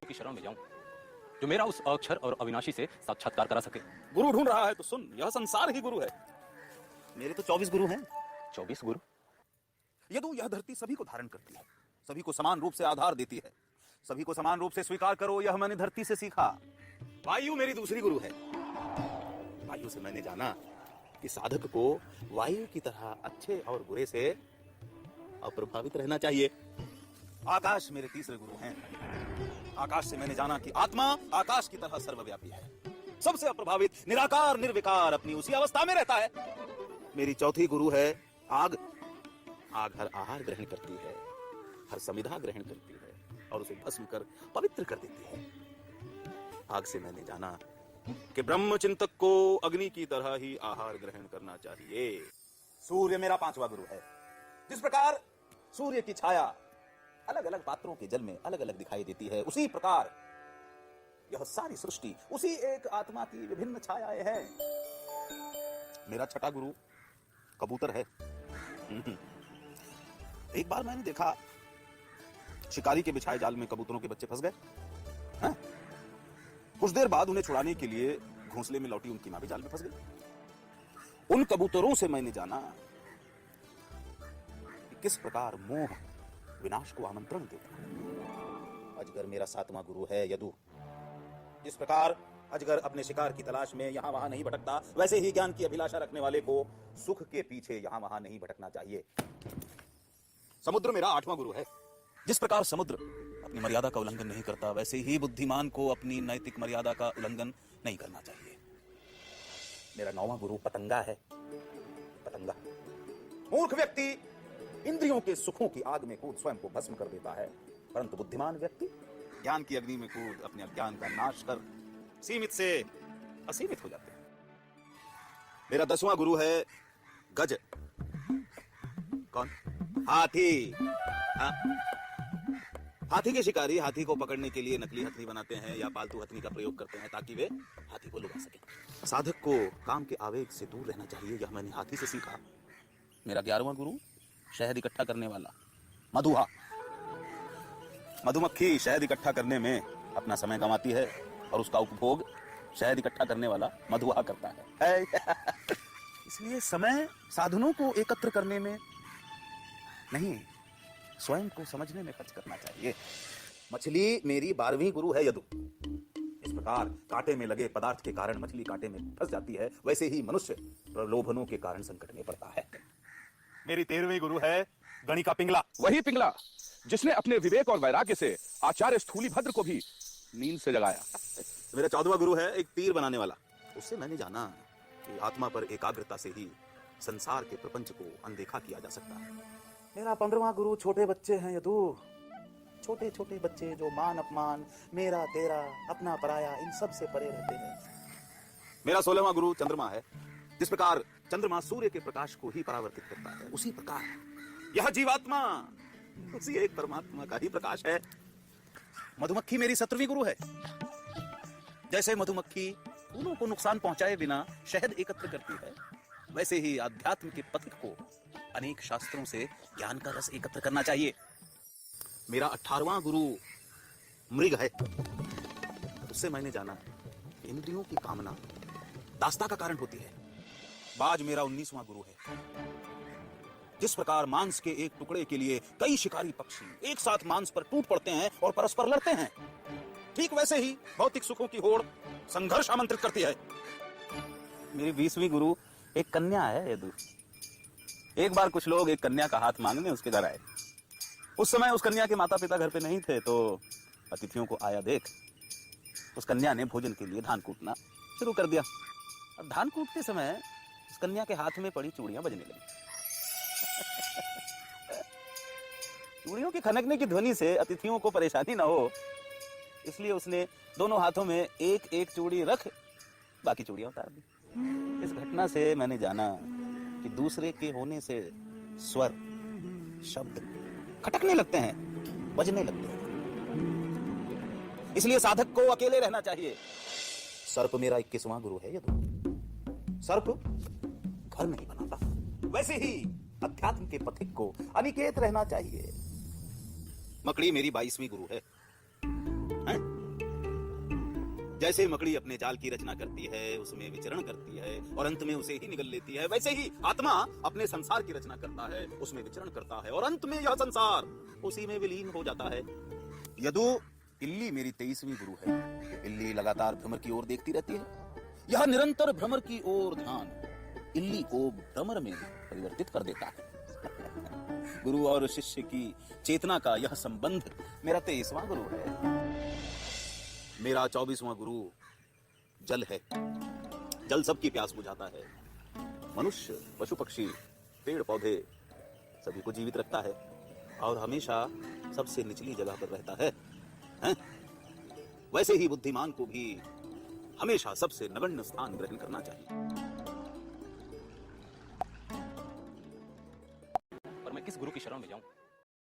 की शरण में जाऊं जो मेरा उस अक्षर और अविनाशी से साक्षात्कार करा सके। गुरु ढूंढ रहा है तो सुन, यह संसार ही गुरु है। मेरे तो 24 गुरु हैं। 24 गुरु? यदु यह धरती सभी को धारण करती है, सभी को समान रूप से आधार देती है, सभी को समान रूप से स्वीकार करो, यह मैंने धरती से सीखा। वायु मेरी दूसरी गुरु है। वायु से मैंने जाना कि साधक को वायु की तरह अच्छे और बुरे से अप्रभावित रहना चाहिए। आकाश मेरे तीसरे गुरु हैं। आकाश से मैंने जाना कि आत्मा आकाश की तरह सर्वव्यापी है, सबसे अप्रभावित, निराकार निर्विकार अपनी उसी अवस्था में रहता है। मेरी चौथी गुरु है आग। आग हर आहार ग्रहण करती है, हर समिधा ग्रहण करती है और उसे भस्म कर पवित्र कर देती है। आग से मैंने जाना कि ब्रह्म चिंतक को अग्नि की तरह ही आहार ग्रहण करना चाहिए। सूर्य मेरा पांचवा गुरु है। जिस प्रकार सूर्य की छाया अलग अलग पात्रों के जल में अलग अलग दिखाई देती है, उसी प्रकार यह सारी सृष्टि उसी एक आत्मा की विभिन्न छायाएं हैं। मेरा छठा गुरु कबूतर है। एक बार मैंने देखा शिकारी के बिछाए जाल में कबूतरों के बच्चे फंस गए। कुछ देर बाद उन्हें छुड़ाने के लिए घोंसले में लौटी उनकी मां भी जाल में फंस गई। उन कबूतरों से मैंने जाना कि किस प्रकार मोह विनाश को आमंत्रण देता है। अजगर मेरा सातवां गुरु है यदु। जिस प्रकार अजगर अपने शिकार की तलाश में यहां वहां नहीं भटकता, वैसे ही ज्ञान की अभिलाषा रखने वाले को सुख के पीछे यहां वहां नहीं भटकना चाहिए। समुद्र मेरा आठवां गुरु है। जिस प्रकार समुद्र अपनी मर्यादा का उल्लंघन नहीं करता, वैसे ही बुद्धिमान को अपनी नैतिक मर्यादा का उल्लंघन नहीं करना चाहिए। मेरा नौवां गुरु पतंगा है। पतंगा मूर्ख व्यक्ति इंद्रियों के सुखों की आग में कूद स्वयं को भस्म कर देता है, परंतु बुद्धिमान व्यक्ति ज्ञान की अग्नि में कूद अपने अज्ञान का नाश कर सीमित से असीमित हो जाते हैं। मेरा 10वां गुरु है गज। कौन? हाथी। हाथी के शिकारी हाथी को पकड़ने के लिए नकली हथनी बनाते हैं या पालतू हथनी का प्रयोग करते हैं ताकि वे हाथी को लुभा सकें। साधक को काम के आवेग से दूर रहना चाहिए, यह मैंने हाथी से सीखा। मेरा 11वां गुरु शहद इकट्ठा करने वाला मधुआ। मधुमक्खी शहद इकट्ठा करने में अपना समय गंवाती है और उसका उपभोग शहद इकट्ठा करने वाला मधुआ करता है। इसलिए समय साधनों को एकत्र करने में नहीं, स्वयं को समझने में खर्च करना चाहिए। मछली मेरी 12वीं गुरु है यदु। इस प्रकार कांटे में लगे पदार्थ के कारण मछली कांटे में फंस जाती है, वैसे ही मनुष्य प्रलोभनों के कारण संकट में पड़ता है। मेरी 13वीं गुरु है गणी का पिंगला। वही पिंगला जिसने अपने विवेक और वैराग्य से आचार्य स्थूलीभद्र को भी नींद से जगाया। मेरा 14वां गुरु है एक तीर बनाने वाला। उससे मैंने जाना कि आत्मा पर एकाग्रता से ही संसार के प्रपंच को अनदेखा किया जा सकता है। मेरा 15वां गुरु छोटे बच्चे हैं यदु। छोटे छोटे बच्चे जो मान अपमान, मेरा तेरा, अपना पराया, इन सब से परे रहते हैं। मेरा 16वां गुरु चंद्रमा है। जिस प्रकार चंद्रमा सूर्य के प्रकाश को ही परावर्तित करता है, उसी प्रकार यह जीवात्मा उसी एक परमात्मा का ही प्रकाश है। मधुमक्खी मेरी 17वीं गुरु है। जैसे मधुमक्खी फूलों को नुकसान पहुंचाए बिना शहद एकत्र करती है, वैसे ही आध्यात्म के पथिक को अनेक शास्त्रों से ज्ञान का रस एकत्र करना चाहिए। मेरा 18वां गुरु मृग है। उससे मैंने जाना इंद्रियों की कामना दास्ता का कारण होती है। बाज मेरा 19वां गुरु है। जिस प्रकार मांस के एक टुकड़े के लिए कई शिकारी पक्षी एक साथ मांस पर टूट पड़ते हैं और परस्पर लड़ते हैं, ठीक वैसे ही भौतिक सुखों की होड़ संघर्ष आमंत्रित करती है। मेरी 20वीं गुरु एक कन्या है यदु। एक बार कुछ लोग एक कन्या का हाथ मांगने उसके घर आए। उस समय उस कन्या के माता पिता घर पे नहीं थे, तो अतिथियों को आया देख उस कन्या ने भोजन के लिए धान कूटना शुरू कर दिया। अब धान कूटते समय उस कन्या के हाथ में पड़ी चूड़ियां बजने लगी। चूड़ियों के खनकने की ध्वनि से अतिथियों को परेशानी न हो, इसलिए उसने दोनों हाथों में एक एक चूड़ी रख बाकी चूड़ियां उतार दी। इस घटना से मैंने जाना कि दूसरे के होने से स्वर शब्द खटकने लगते हैं, बजने लगते हैं। इसलिए साधक को अकेले रहना चाहिए। सर्प मेरा 21वां गुरु है यदु। सर्प घर नहीं बनाता, वैसे ही अध्यात्म के पथिक को अनिकेत रहना चाहिए। मकड़ी मेरी 22वीं गुरु है। जैसे मकड़ी अपने जाल की रचना करती है, उसमें विचरण करती है और अंत में उसे ही निगल लेती है, वैसे ही आत्मा अपने संसार की रचना करता है, उसमें विचरण करता है और अंत में यह संसार उसी में विलीन हो जाता है। यदु, इल्ली मेरी 23वीं गुरु है। इल्ली लगातार भ्रमर की ओर देखती रहती है। यह निरंतर भ्रमर की ओर ध्यान इल्ली को भ्रमर में परिवर्तित कर देता है। गुरु और शिष्य की चेतना का यह संबंध मेरा 23वां गुरु है। मेरा 24वां गुरु जल है। जल सबकी प्यास बुझाता है। मनुष्य, पशु पक्षी, पेड़ पौधे सभी को जीवित रखता है और हमेशा सबसे निचली जगह पर रहता है, हैं? वैसे ही बुद्धिमान को भी हमेशा सबसे नगण्य स्थान ग्रहण करना चाहिए। पर मैं किस गुरु की शरण में जाऊं?